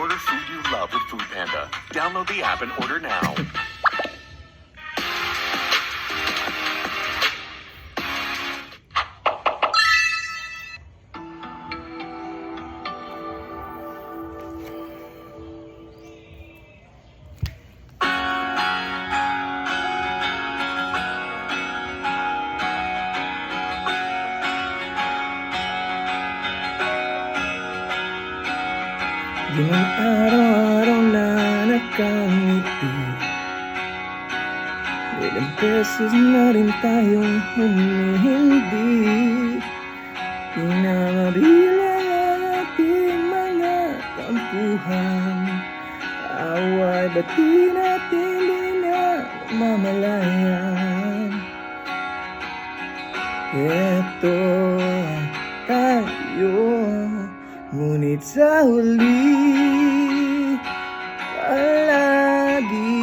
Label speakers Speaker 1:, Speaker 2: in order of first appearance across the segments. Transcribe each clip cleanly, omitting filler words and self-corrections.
Speaker 1: Order food you love with Foodpanda. Download the app and order now.
Speaker 2: Di man araw-araw na nakangiti, ilang beses na rin tayong humihindi. Pinamabilang ang ating mga tampuhan, away ba't di natin di na mamalayan? Eto tayo, ngunit sa huli palagi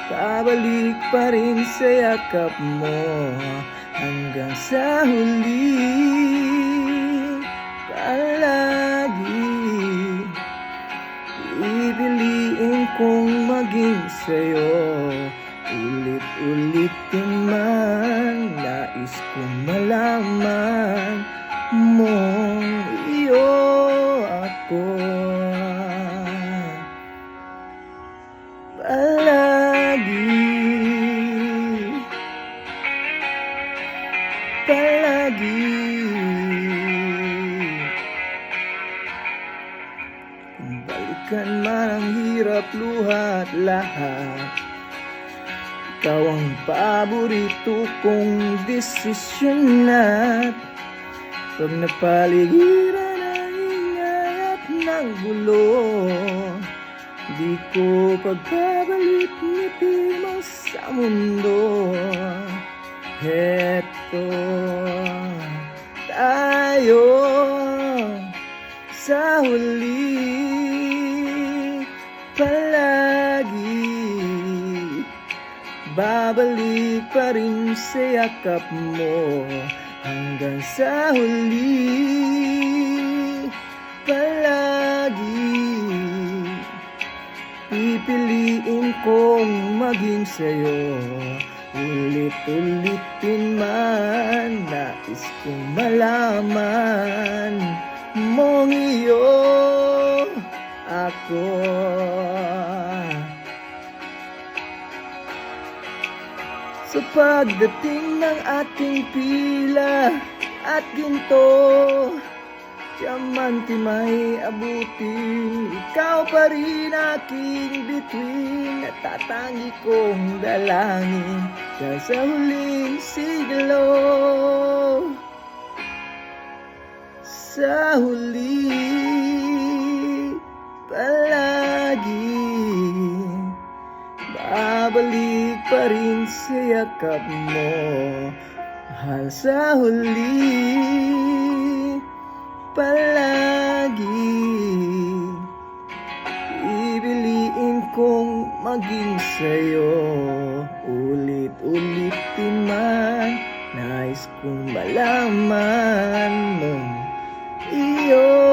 Speaker 2: pabalik pa rin sa yakap mo. Hanggang sa huli palagi pipiliin kong maging sa'yo. Ulit-ulitin man, nais kong malaman mong iyo ako. Palagi, palagi. Kung balikan man ang hirap, luha at lahat, ikaw ang paborito kong desisyon. At pag napaligiran ang ingay at ng gulo, di ko pagbabalik ngiti mo sa mundo. Heto tayo sa huli palagi, babalik pa rin sa yakap mo. Hanggang sa huli palagi pipiliin kong maging sa'yo. Ulit-ulitin man, nais kong malaman mong iyo ako. Sa pagdating ng ating pila at ginto, diamante may abutin, ikaw pa rin aking bituin. Natatangi kong dalangin dahil sa huling siglo. Sa huli palagi babalik pa rin sa yakap mo. Mahal, sa huli palagi pipiliin kong maging sa'yo. Ulit-ulitin man, nais kong malaman mong iyo